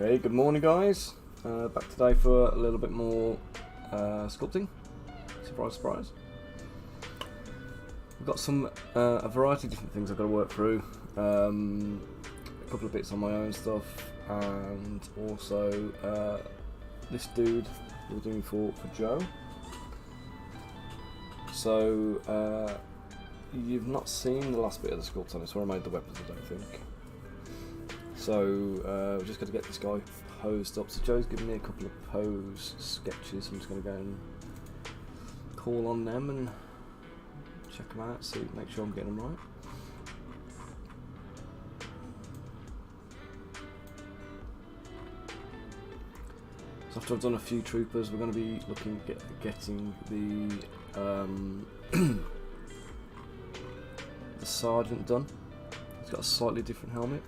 Okay, good morning guys. Back today for a little bit more sculpting. Surprise, surprise. We've got some a variety of different things I've got to work through. A couple of bits on my own stuff, and also this dude we're doing for Joe. So you've not seen the last bit of the sculpt on this, where I made the weapons, I don't think. So we're just going to get this guy posed up. So Joe's given me a couple of pose sketches. I'm just going to go and call on them and check them out, see, make sure I'm getting them right. So after I've done a few troopers, we're going to be looking at getting the the sergeant done. He's got a slightly different helmet,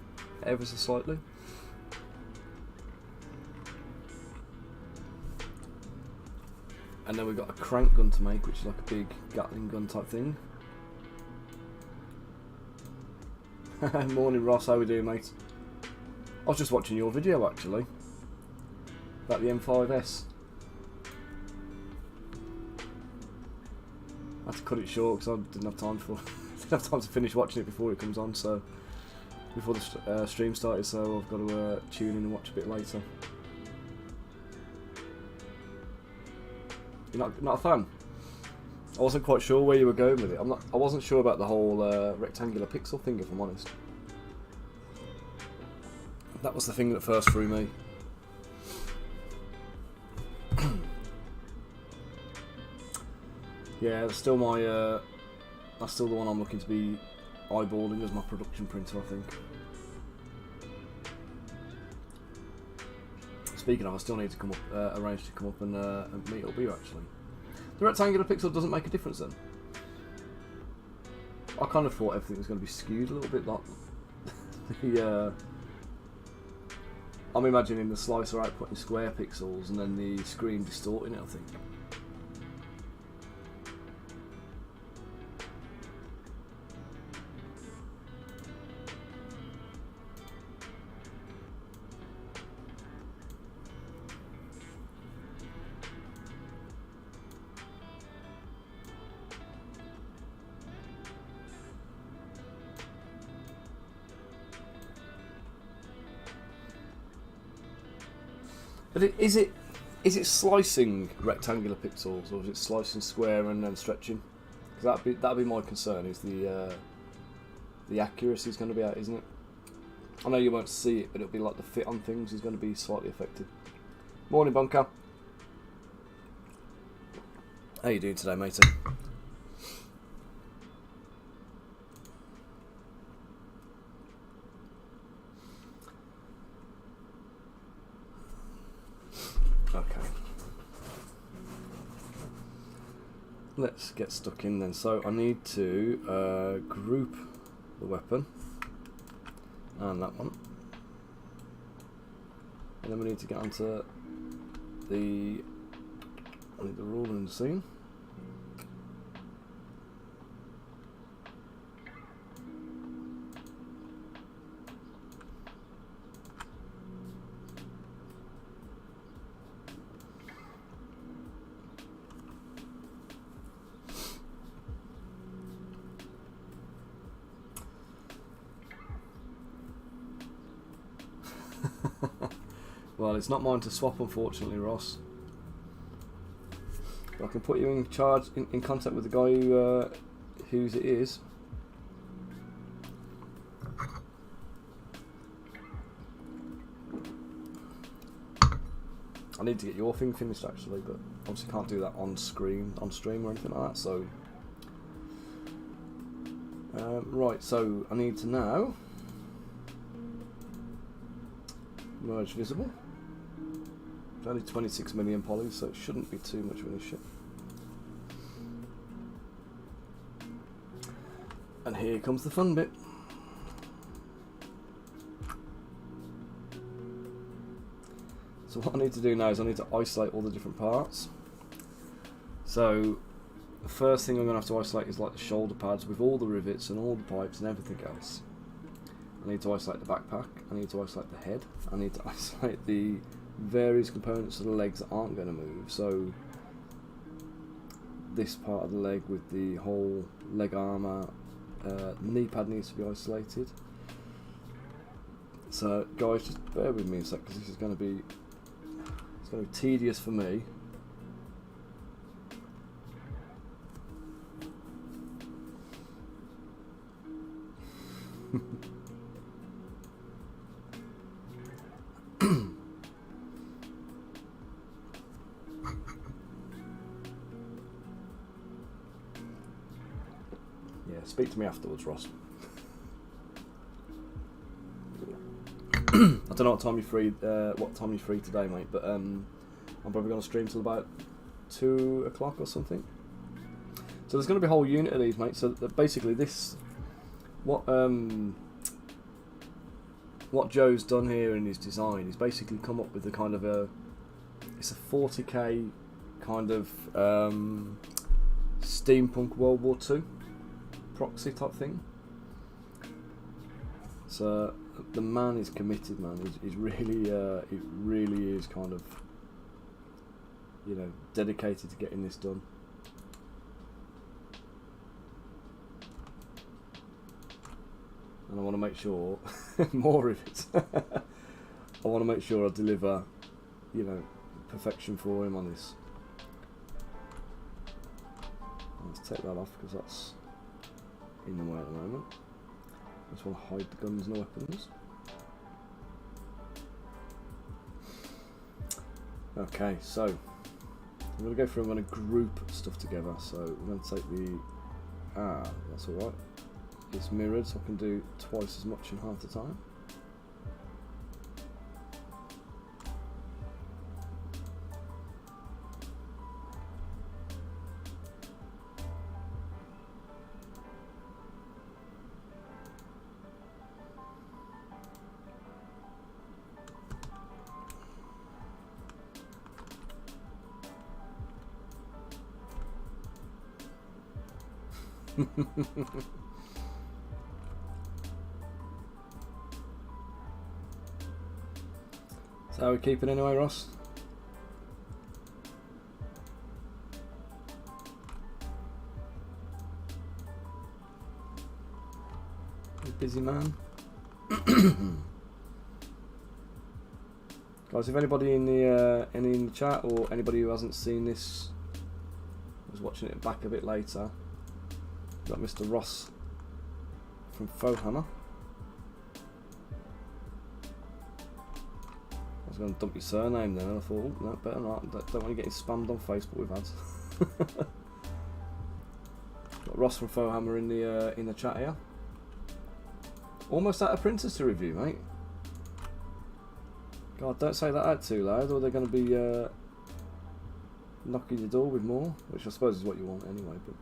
ever so slightly. And then we've got a crank gun to make, which is like a big Gatling gun type thing. Morning Ross, how we doing, mate? I was just watching your video actually about the M5S. I had to cut it short because I didn't have time to finish watching it before it comes on. So before the stream started, so I've got to tune in and watch a bit later. You're not a fan? I wasn't quite sure where you were going with it. I wasn't sure about the whole rectangular pixel thing, if I'm honest. That was the thing that first threw me. Yeah, that's still my. That's still the one I'm looking to be eyeballing as my production printer, I think. Speaking of, I still need to come up, arrange to come up and meet up with you actually. The rectangular pixel doesn't make a difference then? I kind of thought everything was going to be skewed a little bit, like the. I'm imagining the slicer outputting square pixels and then the screen distorting it, I think. But is it slicing rectangular pixels, or is it slicing square and then stretching? Because that'd be my concern. Is the accuracy is going to be out, isn't it? I know you won't see it, but it'll be like the fit on things is going to be slightly affected. Morning, Bunker. How you doing today, matey? Okay, let's get stuck in then. So I need to group the weapon and that one, and then we need to get onto I need the ruler and scene. Well, it's not mine to swap, unfortunately, Ross. But I can put you in charge, in contact with the guy whose it is. I need to get your thing finished actually, but obviously can't do that on stream or anything like that. So, right. So I need to now merge visible. It's only 26 million polys, so it shouldn't be too much of an issue. And here comes the fun bit. So what I need to do now is I need to isolate all the different parts. So the first thing I'm going to have to isolate is like the shoulder pads with all the rivets and all the pipes and everything else. I need to isolate the backpack, I need to isolate the head, I need to isolate the various components of the legs that aren't going to move. So this part of the leg with the whole leg armour, knee pad needs to be isolated. So guys, just bear with me a sec, because this is going to be tedious for me. Yeah, speak to me afterwards, Ross. I don't know what time you're free today, mate, but I'm probably going to stream till about 2 o'clock or something. So there's going to be a whole unit of these, mate. So basically this, what Joe's done here in his design, he's basically come up with a kind of it's a 40k kind of steampunk World War II proxy type thing. So the man is committed, man. He's really, he really is kind of, you know, dedicated to getting this done. And I want to make sure more of it. I want to make sure I deliver, you know, perfection for him on this. Let's take that off because that's in the way at the moment. I just want to hide the guns and the weapons. Okay, so I'm going to go through. I'm going to group stuff together. So we're going to take the that's all right. It's mirrored, so I can do twice as much in half the time. So how are we keeping anyway, Ross? You busy man? Guys, if anybody in the chat or anybody who hasn't seen this was watching it back a bit later, got Mr. Ross from Fohammer. I was going to dump your surname then, and I thought, oh, no, better not. Don't want you getting spammed on Facebook with ads. Got Ross from Fohammer in the chat here. Almost out of printers to review, mate. God, don't say that out too loud, or they're going to be knocking your door with more, which I suppose is what you want anyway. But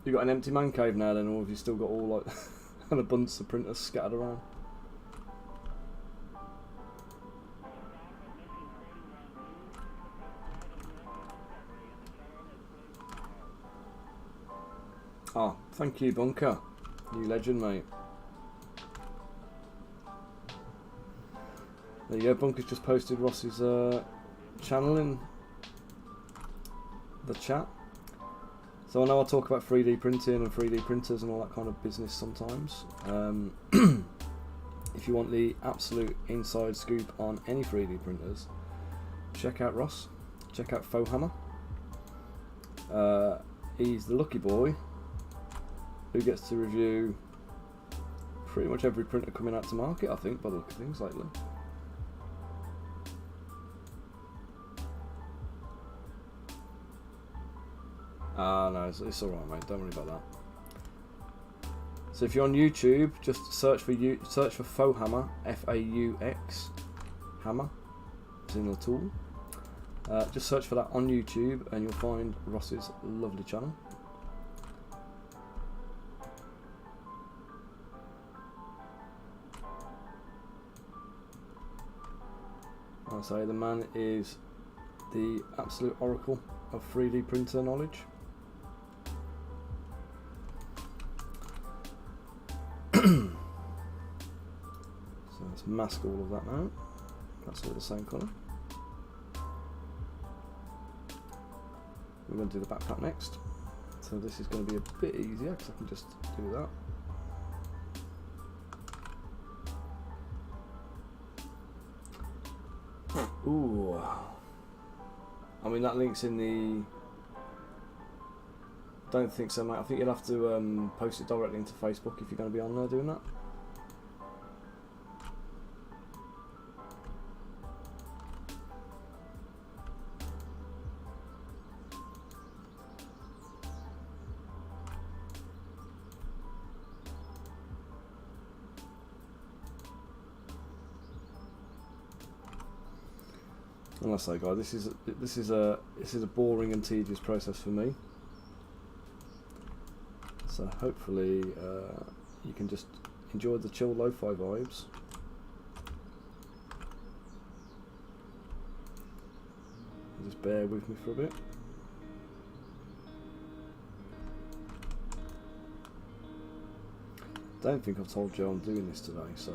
you got an empty man cave now then, or have you still got all like an abundance of printers scattered around? Ah, thank you, Bunker. You legend, mate. There you go, Bunker's just posted Ross's channel in the chat. So I know I talk about 3D printing and 3D printers and all that kind of business sometimes. If you want the absolute inside scoop on any 3D printers, check out Ross, check out Fohammer. He's the lucky boy who gets to review pretty much every printer coming out to market, I think, by the look of things lately. Ah, no, it's alright, mate. Don't worry about that. So if you're on YouTube, just search for Fohammer, F-A-U-X, hammer, as in the tool. Just search for that on YouTube, and you'll find Ross's lovely channel. I'll say the man is the absolute oracle of 3D printer knowledge. just mask all of that now. That's all the same colour. We're going to do the backpack next. So this is going to be a bit easier because I can just do that. Ooh. I mean, that link's in the... Don't think so, mate. I think you'll have to post it directly into Facebook if you're going to be on there doing that. And I say, guys, this is a boring and tedious process for me. So hopefully you can just enjoy the chill lo-fi vibes. Just bear with me for a bit. Don't think I've told Joe I'm doing this today, so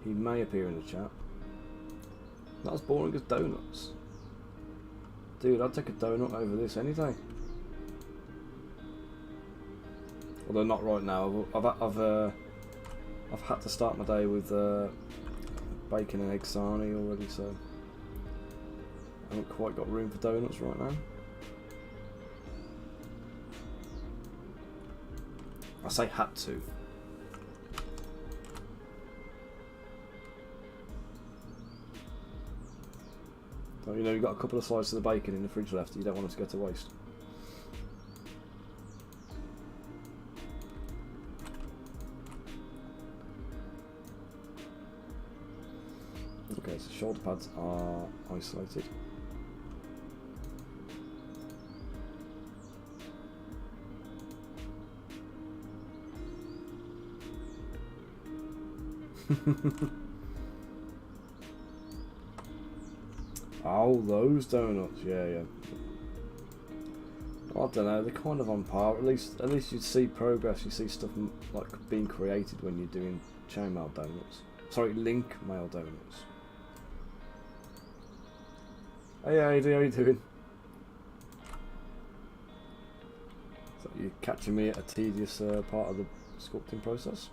he may appear in the chat. Not as boring as donuts. Dude, I'd take a donut over this any day. Although not right now. I've had to start my day with bacon and egg sarnie already, so I haven't quite got room for donuts right now. I say had to. So, you know, you've got a couple of slices of the bacon in the fridge left. You don't want it to go to waste. Okay, so shoulder pads are isolated. Oh, those donuts, yeah. I don't know, they're kind of on par. At least you see progress. You see stuff like being created when you're doing chainmail donuts. Sorry, link mail donuts. Hey, how you doing? So you're catching me at a tedious part of the sculpting process.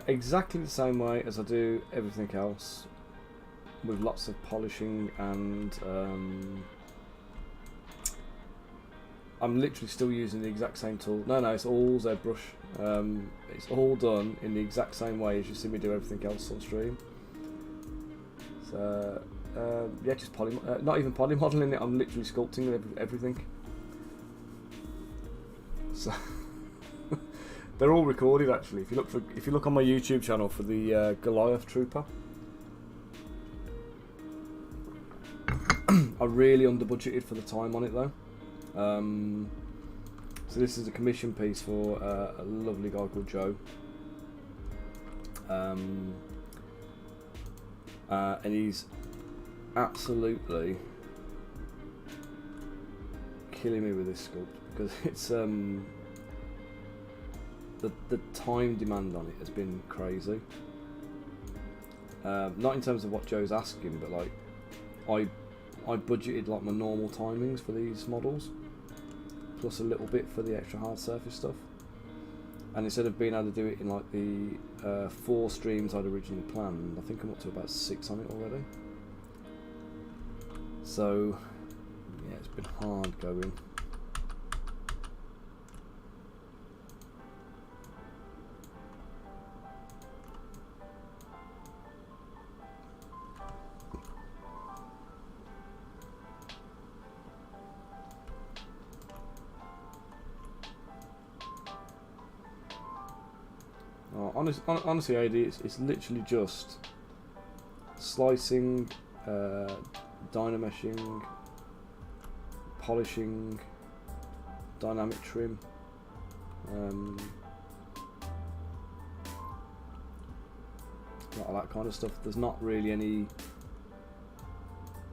Exactly the same way as I do everything else, with lots of polishing and I'm literally still using the exact same tool. No, it's all Zbrush. It's all done in the exact same way as you see me do everything else on stream. So yeah, just not even poly modeling it. I'm literally sculpting everything. So. They're all recorded actually. If you look on my YouTube channel for the Goliath trooper, I really under budgeted for the time on it though. So this is a commission piece for a lovely guy called Joe, and he's absolutely killing me with this sculpt because it's the time demand on it has been crazy. Not in terms of what Joe's asking, but like I budgeted like my normal timings for these models, plus a little bit for the extra hard surface stuff. And instead of being able to do it in like the 4 streams I'd originally planned, I think I'm up to about 6 on it already. So yeah, it's been hard going. Honestly, AD, it's literally just slicing, dynameshing, polishing, dynamic trim, A lot of that kind of stuff. There's not really any...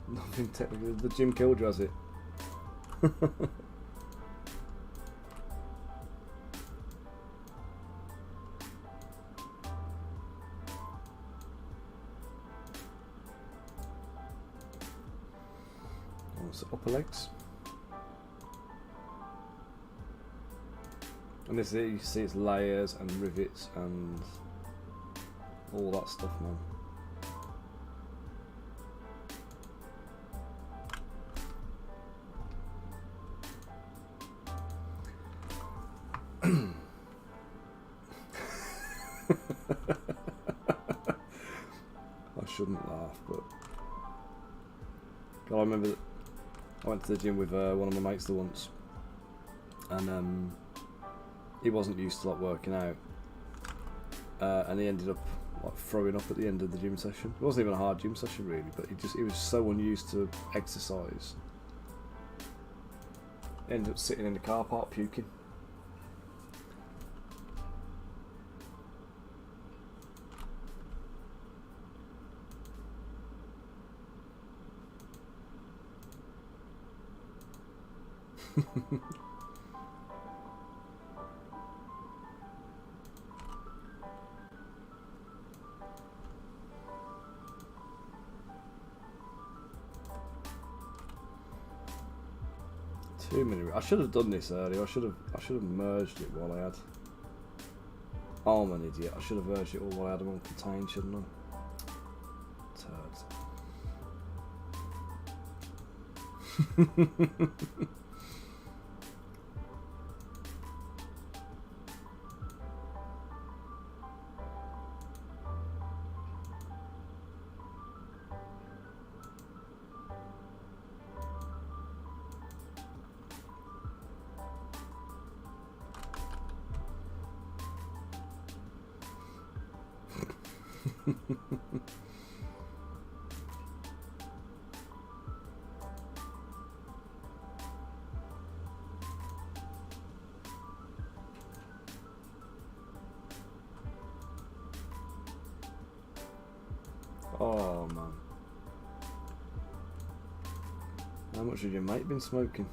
Nothing technical. The Jim Killjoy has it. So upper legs. And this here, you can see it's layers and rivets and all that stuff, man. I shouldn't laugh, but God, I remember that I went to the gym with one of my mates the once, and he wasn't used to like working out, and he ended up like throwing up at the end of the gym session. It wasn't even a hard gym session really, but he was so unused to exercise. He ended up sitting in the car park puking. Too many. I should have done this earlier. I should have merged it while I had. Oh, I'm an idiot. I should have merged it all while I had them on contained, shouldn't I? Turds. Oh man, how much has your mate been smoking?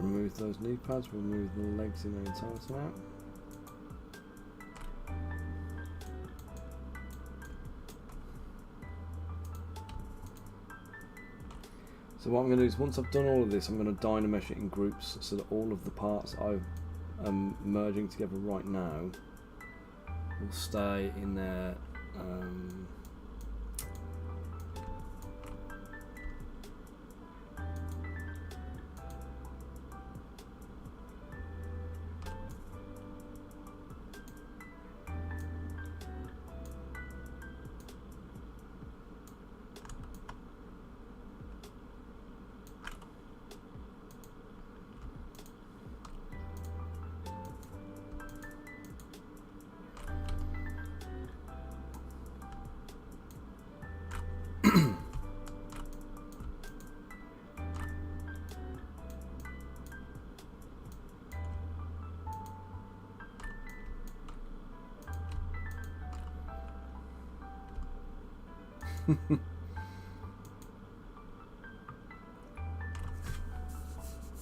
Remove those knee pads, remove the legs in their entirety now. So what I'm going to do is, once I've done all of this, I'm going to dynamesh it in groups so that all of the parts I'm merging together right now will stay in there.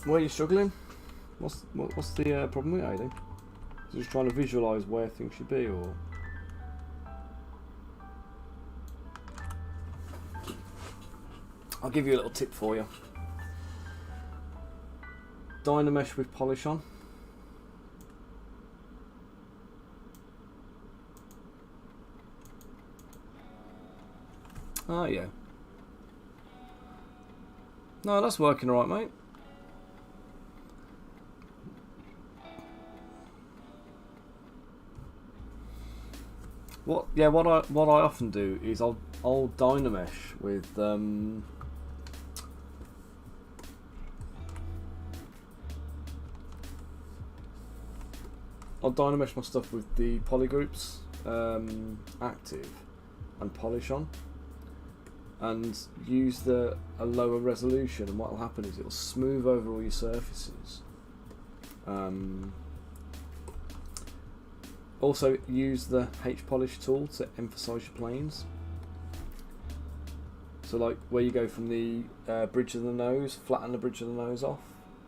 Why are you struggling? What's the problem with it, Aidan? Just trying to visualise where things should be, or? I'll give you a little tip for you. Dynamesh with polish on. Oh yeah. No, that's working alright, mate. What I often do is I'll dynamesh with I'll dynamesh my stuff with the polygroups active and polish on, and use a lower resolution, and what will happen is it'll smooth over all your surfaces. Also use the H polish tool to emphasize your planes. So like where you go from the bridge of the nose, flatten the bridge of the nose off,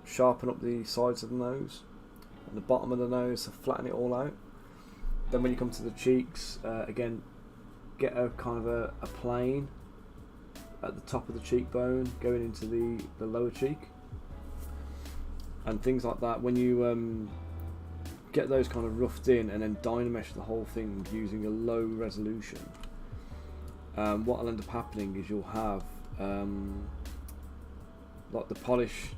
sharpen up the sides of the nose, and the bottom of the nose, so flatten it all out. Then when you come to the cheeks, again, get a kind of a plane at the top of the cheekbone going into the lower cheek, and things like that. When you get those kind of roughed in and then dynamesh the whole thing using a low resolution, what will end up happening is you'll have like the polish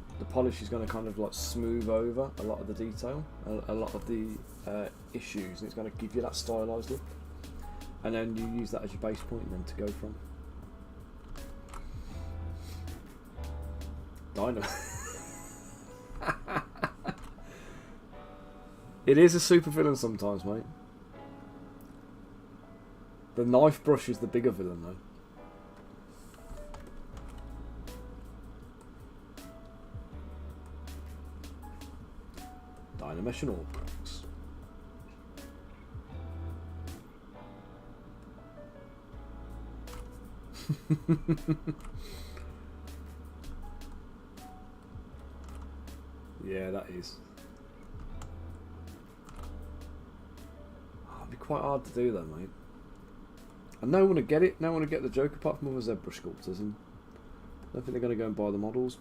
is going to kind of like smooth over a lot of the detail, a lot of the issues, and it's going to give you that stylized look, and then you use that as your base point then to go from. Dynamesh. It is a super villain sometimes, mate. The knife brush is the bigger villain, though. Dynamesh and all bricks. Yeah, that is. It'd be quite hard to do that, mate. And no one want to get it. No one want to get the joke apart from other Zbrush sculptors, and I don't think they're going to go and buy the models.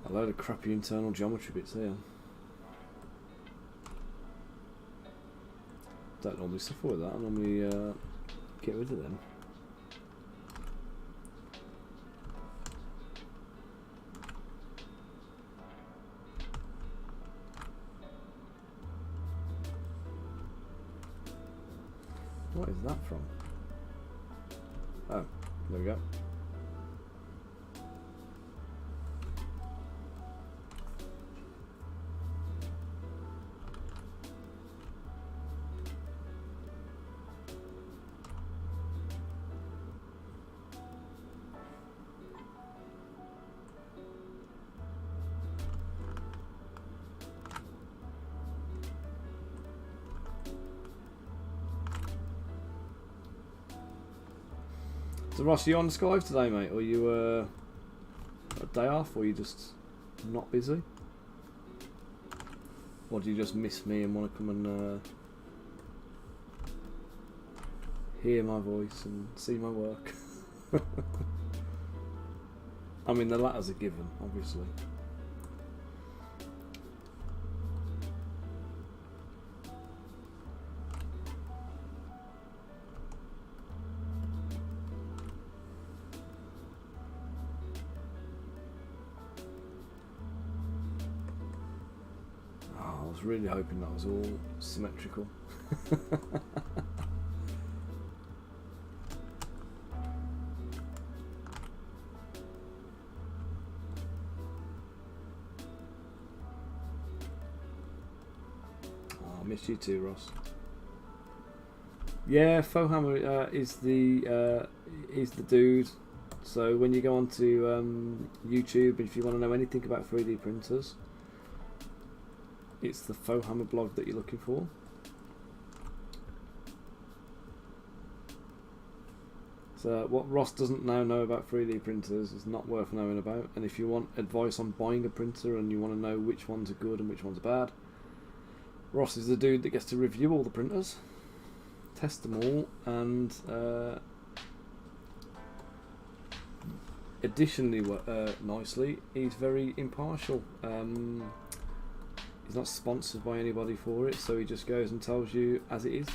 A load of crappy internal geometry bits here. Don't normally suffer with that. I normally get rid of them. What is that from? Oh, there we go. So Ross, are you on Skype today, mate? Or you a day off, or are you just not busy? Or do you just miss me and want to come and hear my voice and see my work? I mean, the latter's a given, obviously. I was really hoping that was all symmetrical. I missed you too, Ross. Yeah, Fohammer is the dude. So when you go onto YouTube, if you want to know anything about 3D printers, it's the Fohammer blog that you're looking for. So what Ross doesn't now know about 3D printers is not worth knowing about. And if you want advice on buying a printer and you want to know which ones are good and which ones are bad, Ross is the dude that gets to review all the printers, test them all, and additionally, nicely, he's very impartial. He's not sponsored by anybody for it, so he just goes and tells you as it is.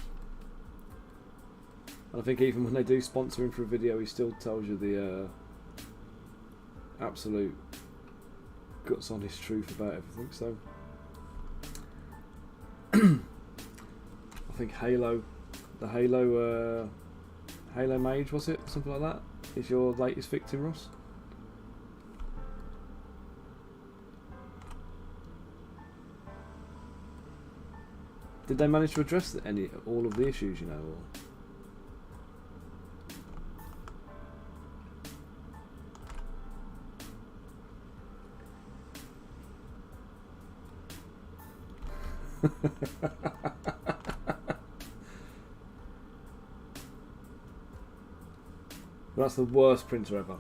And I think even when they do sponsor him for a video, he still tells you the absolute guts honest truth about everything. So I think Halo, the Halo Mage, was it? Something like that, is your latest victim, Ross? Did they manage to address all of the issues, you know? Or? That's the worst printer ever.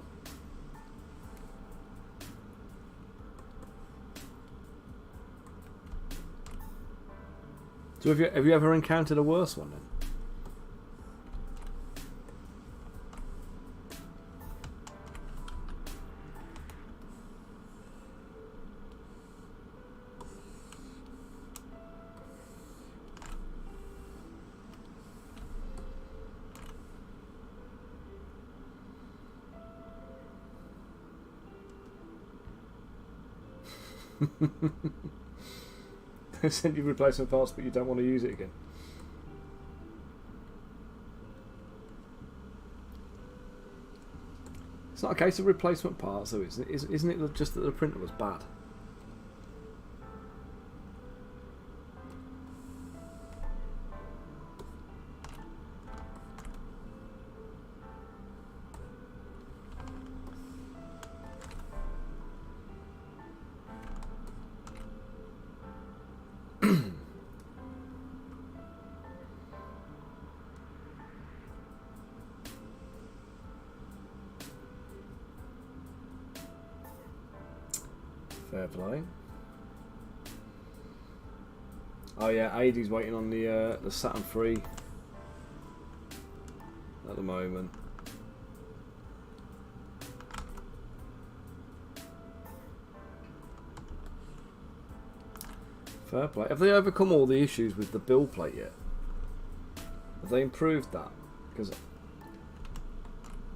So have you ever encountered a worse one then? They send you replacement parts, but you don't want to use it again. It's not a case of replacement parts, though, isn't it? Just that the printer was bad. Fair play. Oh yeah, AD's waiting on the Saturn 3 at the moment. Fair play. Have they overcome all the issues with the build plate yet? Have they improved that? Because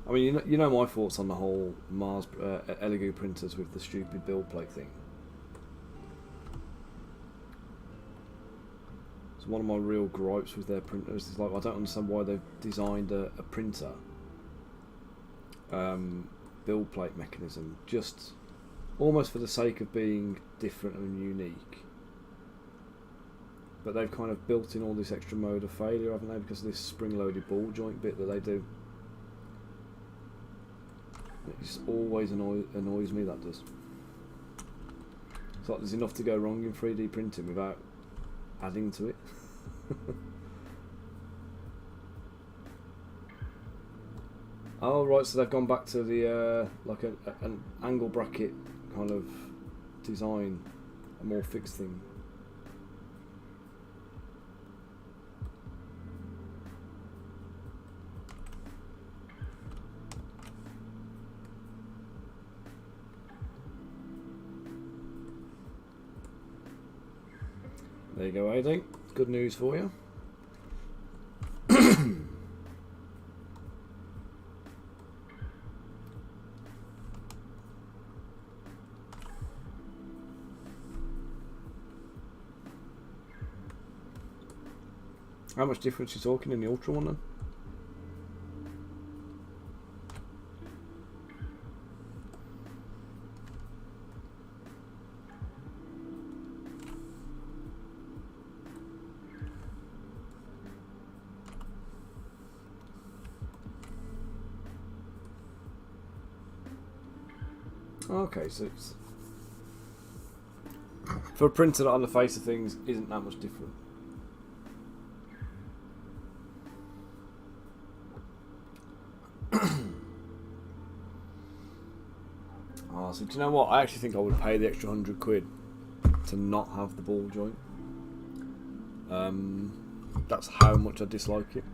I mean, you know my thoughts on the whole Mars Elegoo printers with the stupid build plate thing. It's one of my real gripes with their printers. It's like, I don't understand why they've designed a printer build plate mechanism just almost for the sake of being different and unique. But they've kind of built in all this extra mode of failure, haven't they, because of this spring-loaded ball joint bit that they do. It just always annoys me, that does. It's like there's enough to go wrong in 3D printing without adding to it. Oh right, so they've gone back to the like an angle bracket kind of design, a more fixed thing. There you go, AD. Good news for you. How much difference are you talking in the Ultra one then? Okay, so it's for a printer that on the face of things isn't that much different. Oh, so do you know what? I actually think I would pay the extra £100 to not have the ball joint. That's how much I dislike it.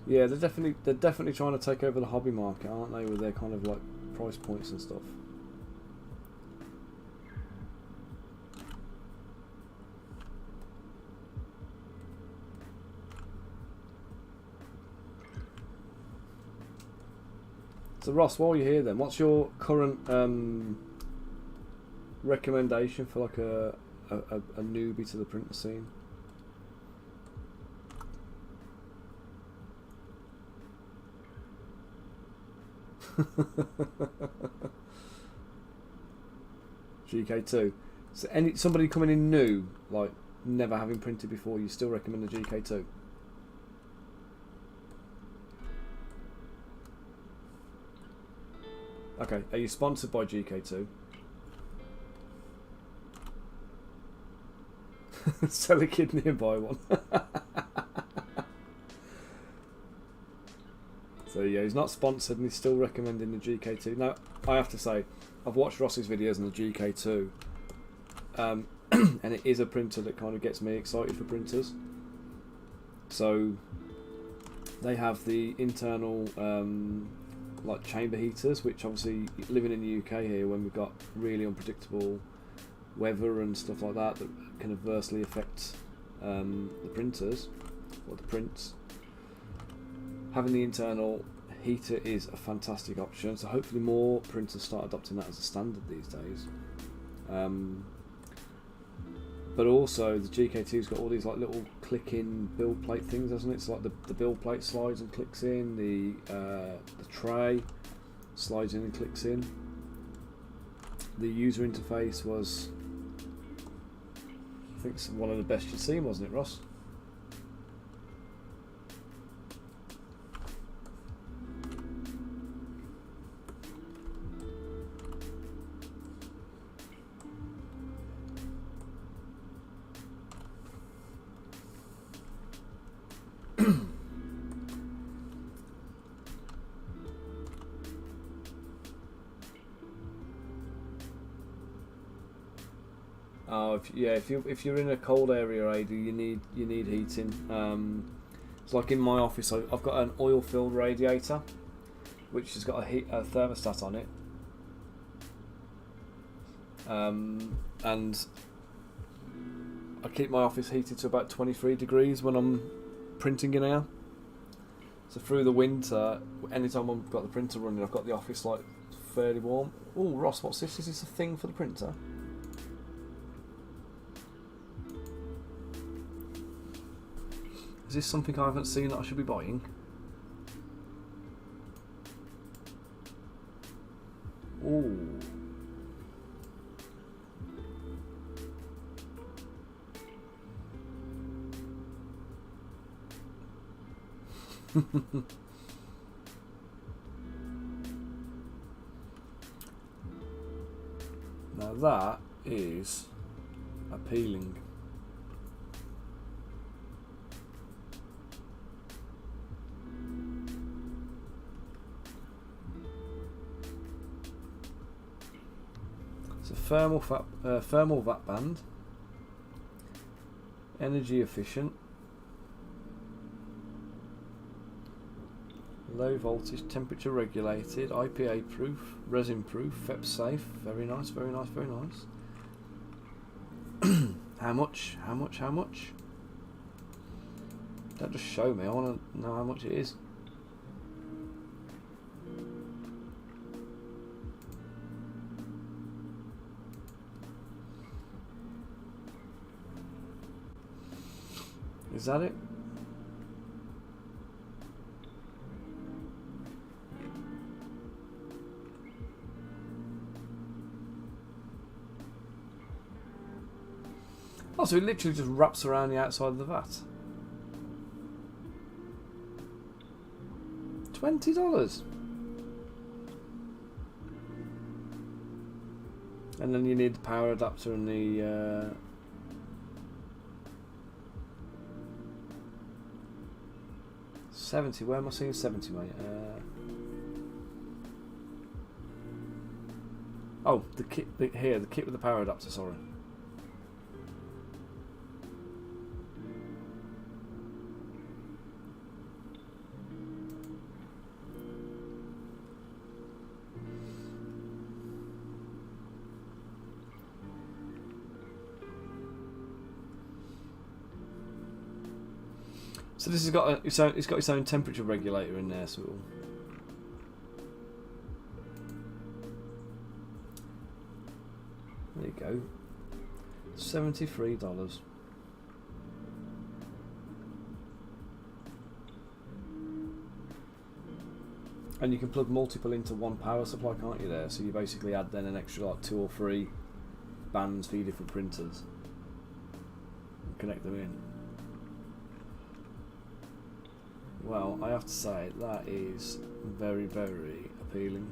Yeah, they're definitely trying to take over the hobby market, aren't they, with their kind of like price points and stuff. So Ross, while you're here then, what's your current recommendation for like a newbie to the printer scene? GK2. So somebody coming in new, like never having printed before, you still recommend the GK2? Okay, are you sponsored by GK2? Sell a kidney and buy one. So yeah, he's not sponsored and he's still recommending the GK2. Now, I have to say, I've watched Ross's videos on the GK2, and it is a printer that kind of gets me excited for printers. So they have the internal like chamber heaters, which obviously living in the UK here, when we've got really unpredictable weather and stuff like that can adversely affect the printers or the prints. Having the internal heater is a fantastic option, so hopefully more printers start adopting that as a standard these days. But also the GK2's got all these like little click-in build plate things, hasn't it? It's like the build plate slides and clicks in, the tray slides in and clicks in. The user interface was, I think, one of the best you've seen, wasn't it, Ross? Oh, if you're in a cold area, AD, you need heating. It's like in my office, I've got an oil-filled radiator, which has got a thermostat on it, and I keep my office heated to about 23 degrees when I'm printing in here. So through the winter, anytime I've got the printer running, I've got the office like fairly warm. Oh, Ross, what's this? Is this a thing for the printer? Is this something I haven't seen that I should be buying? Ooh. Now that is appealing. It's a thermal vat band, energy efficient, low voltage, temperature regulated, IPA proof, resin proof, FEP safe. Very nice, very nice, very nice. How much? How much? How much? Don't just show me. I want to know how much it is. Is that it? Oh, so it literally just wraps around the outside of the vat. $20. And then you need the power adapter and the 70. Where am I seeing 70, mate? Oh, the kit here, the kit with the power adapter. Sorry. So this has got it's got its own temperature regulator in there, so it'll... There you go. $73. And you can plug multiple into one power supply, can't you? There, so you basically add then an extra like 2 or 3 bands for your different printers and connect them in. Well, I have to say that is very, very appealing.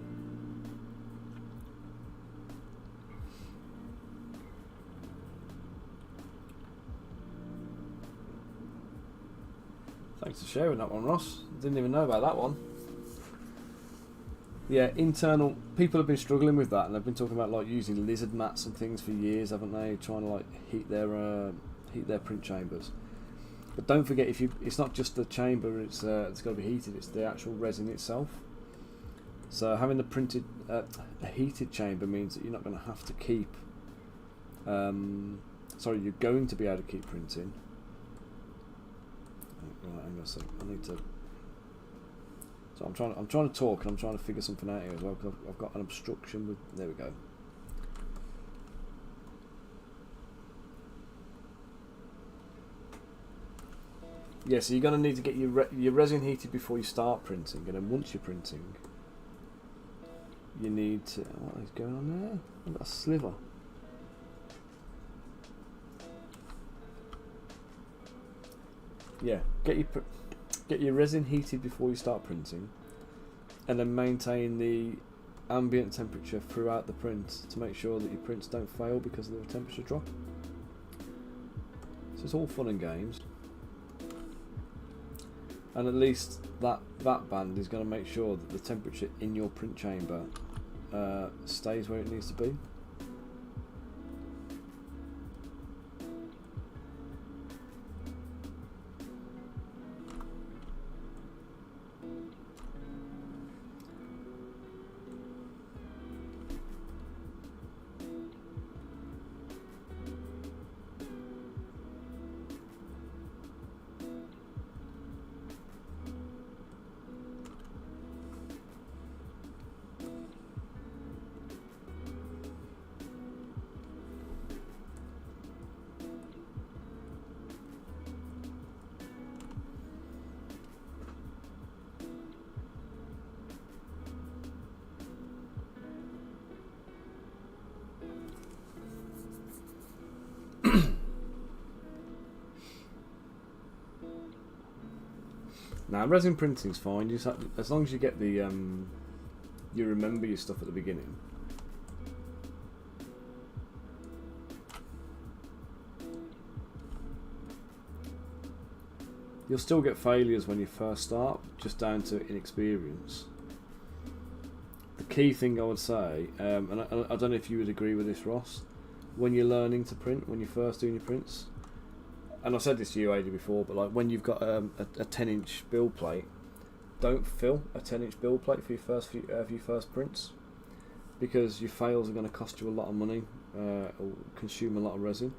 Thanks for sharing that one, Ross. Didn't even know about that one. Yeah, internal people have been struggling with that, and they've been talking about like using lizard mats and things for years, haven't they? Trying to like heat their print chambers. But don't forget, it's not just the chamber; it's got to be heated. It's the actual resin itself. So having a heated chamber means that you're not going to have to keep. Sorry, you're going to be able to keep printing. Right, hang on a sec. I need to. So I'm trying to talk, and I'm trying to figure something out here as well, because I've got an obstruction with. There we go. Yeah, so you're going to need to get your resin heated before you start printing, and then once you're printing, you need to... What is going on there? I've got a sliver. Yeah, get your resin heated before you start printing, and then maintain the ambient temperature throughout the print to make sure that your prints don't fail because of the temperature drop. So it's all fun and games. And at least that band is going to make sure that the temperature in your print chamber stays where it needs to be. Now, resin printing's fine. You just have to, as long as you get the you remember your stuff at the beginning. You'll still get failures when you first start, just down to inexperience. The key thing I would say, and I don't know if you would agree with this, Ross, when you're learning to print, when you're first doing your prints, and I said this to you, AD, before, but like when you've got a 10-inch build plate, don't fill a 10-inch build plate for your first prints, because your fails are going to cost you a lot of money, or consume a lot of resin.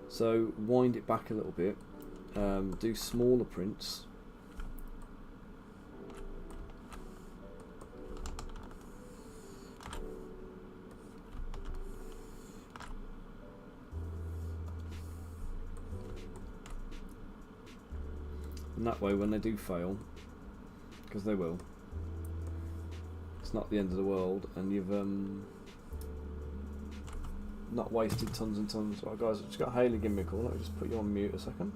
So wind it back a little bit. Do smaller prints. And that way when they do fail, because they will, it's not the end of the world, and you've not wasted tons and tons. Right guys, I've just got Hayley giving me a call. Let me just put you on mute a second.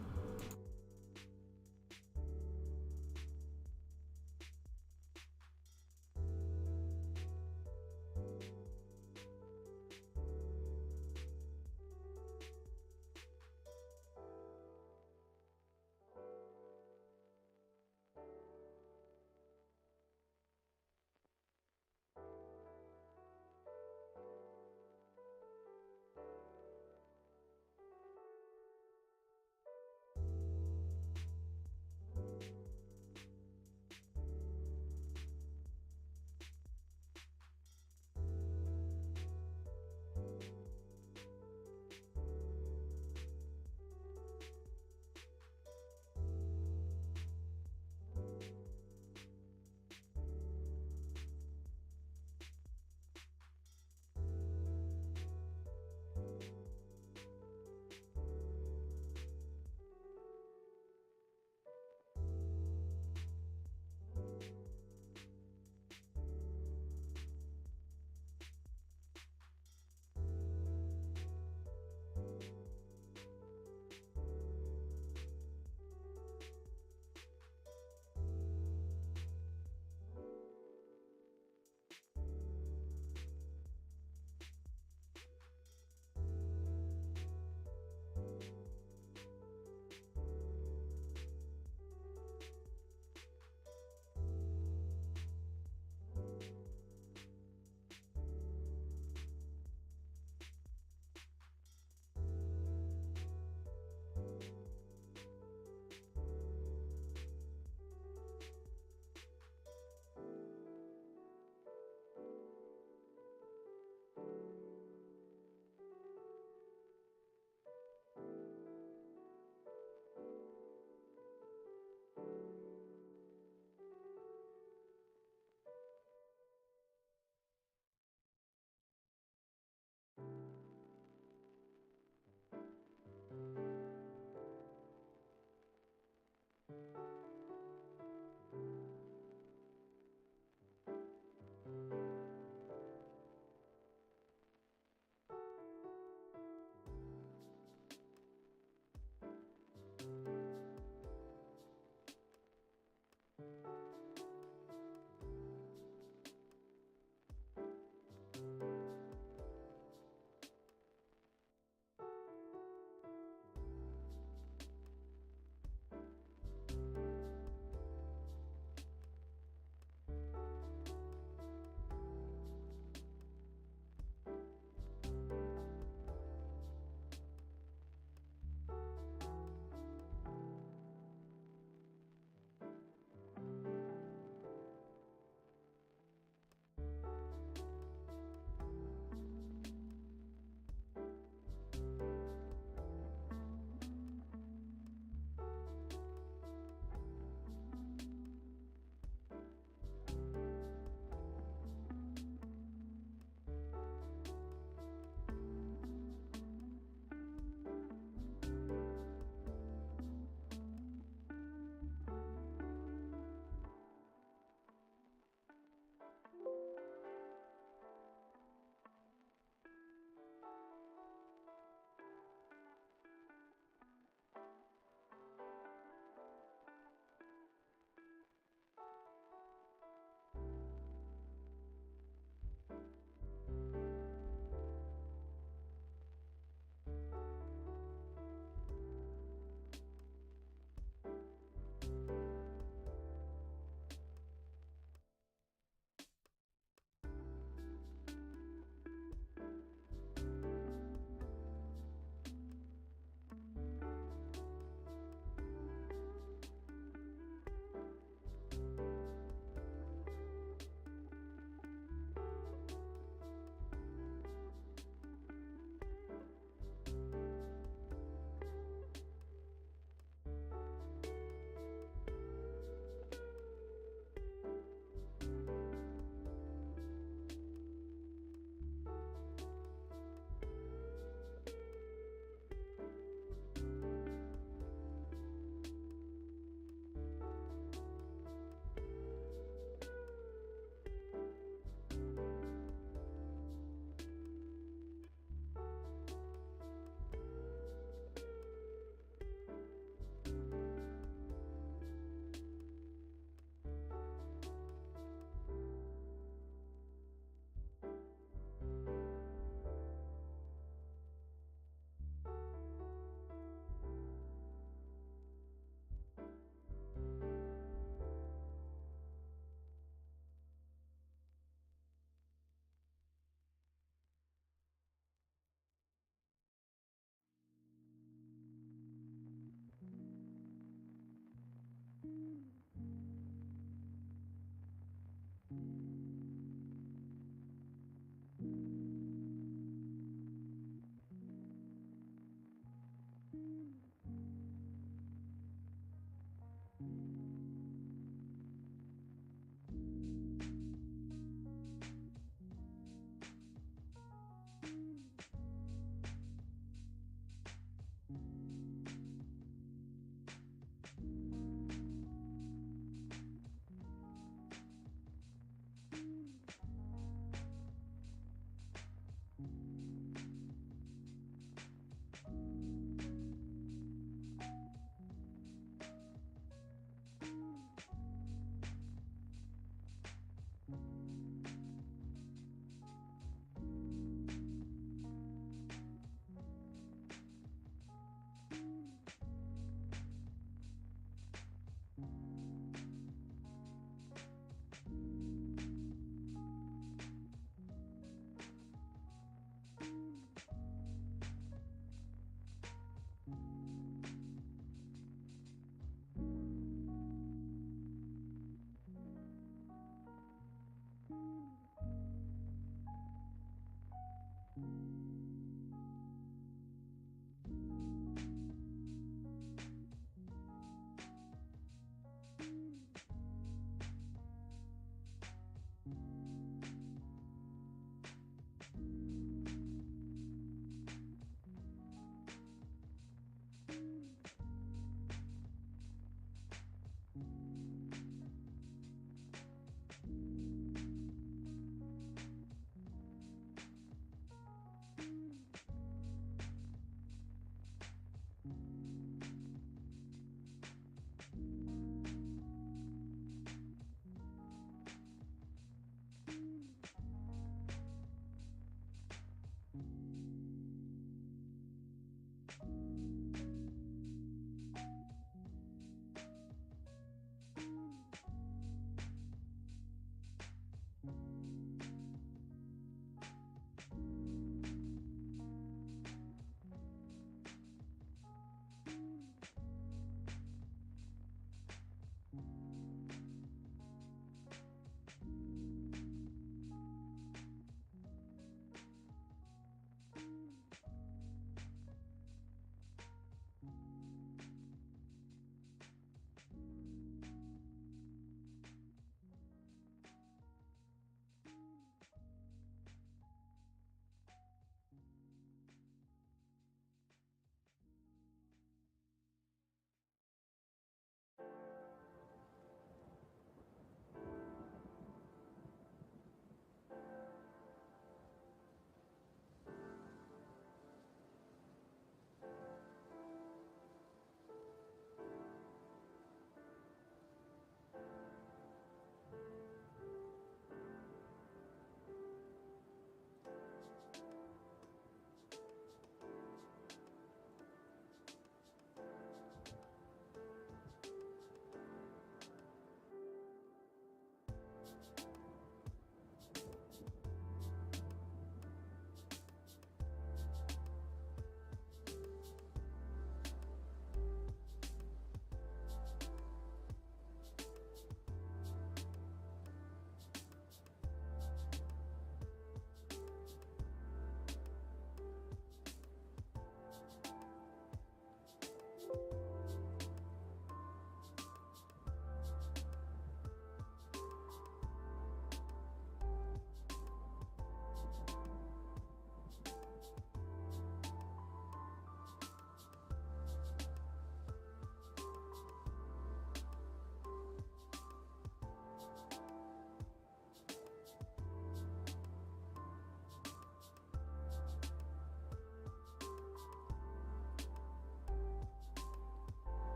Hi,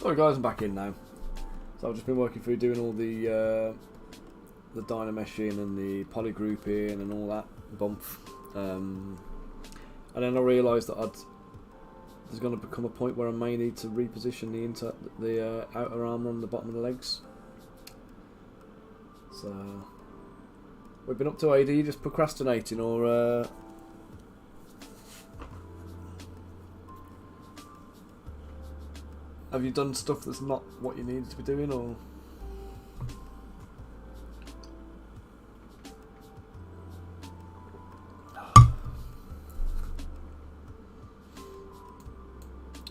Alright guys, I'm back in now. So I've just been working through doing all the dynameshing and the polygrouping and all that bump. And then I realised that there's going to become a point where I may need to reposition the outer armour on the bottom of the legs. So we've been up to AD, just procrastinating, or have you done stuff that's not what you needed to be doing, or?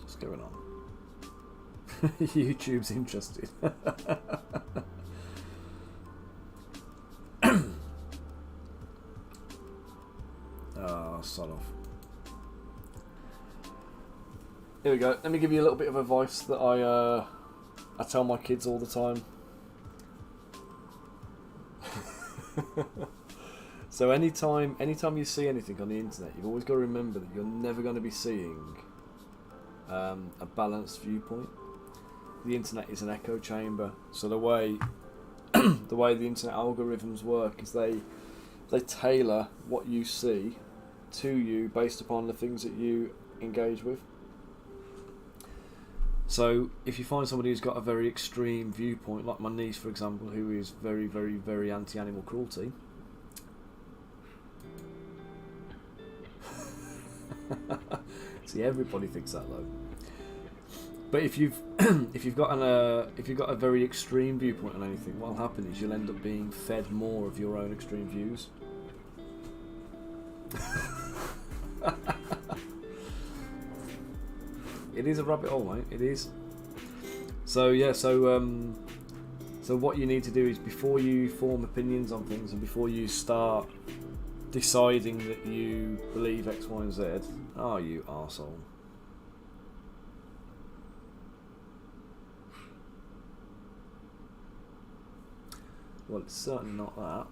What's going on? YouTube's interested. Oh, son of. Here we go. Let me give you a little bit of advice that I tell my kids all the time. So anytime you see anything on the internet, you've always got to remember that you're never going to be seeing a balanced viewpoint. The internet is an echo chamber. So the way the internet algorithms work is they tailor what you see to you based upon the things that you engage with. So if you find somebody who's got a very extreme viewpoint, like my niece for example, who is very, very, very anti-animal cruelty, see, everybody thinks that though. But if you've got a very extreme viewpoint on anything, what'll happen is you'll end up being fed more of your own extreme views. It is a rabbit hole, mate. It is. So yeah, so what you need to do is, before you form opinions on things and before you start deciding that you believe X, Y, and Z, oh, you arsehole. Well, it's certainly not that.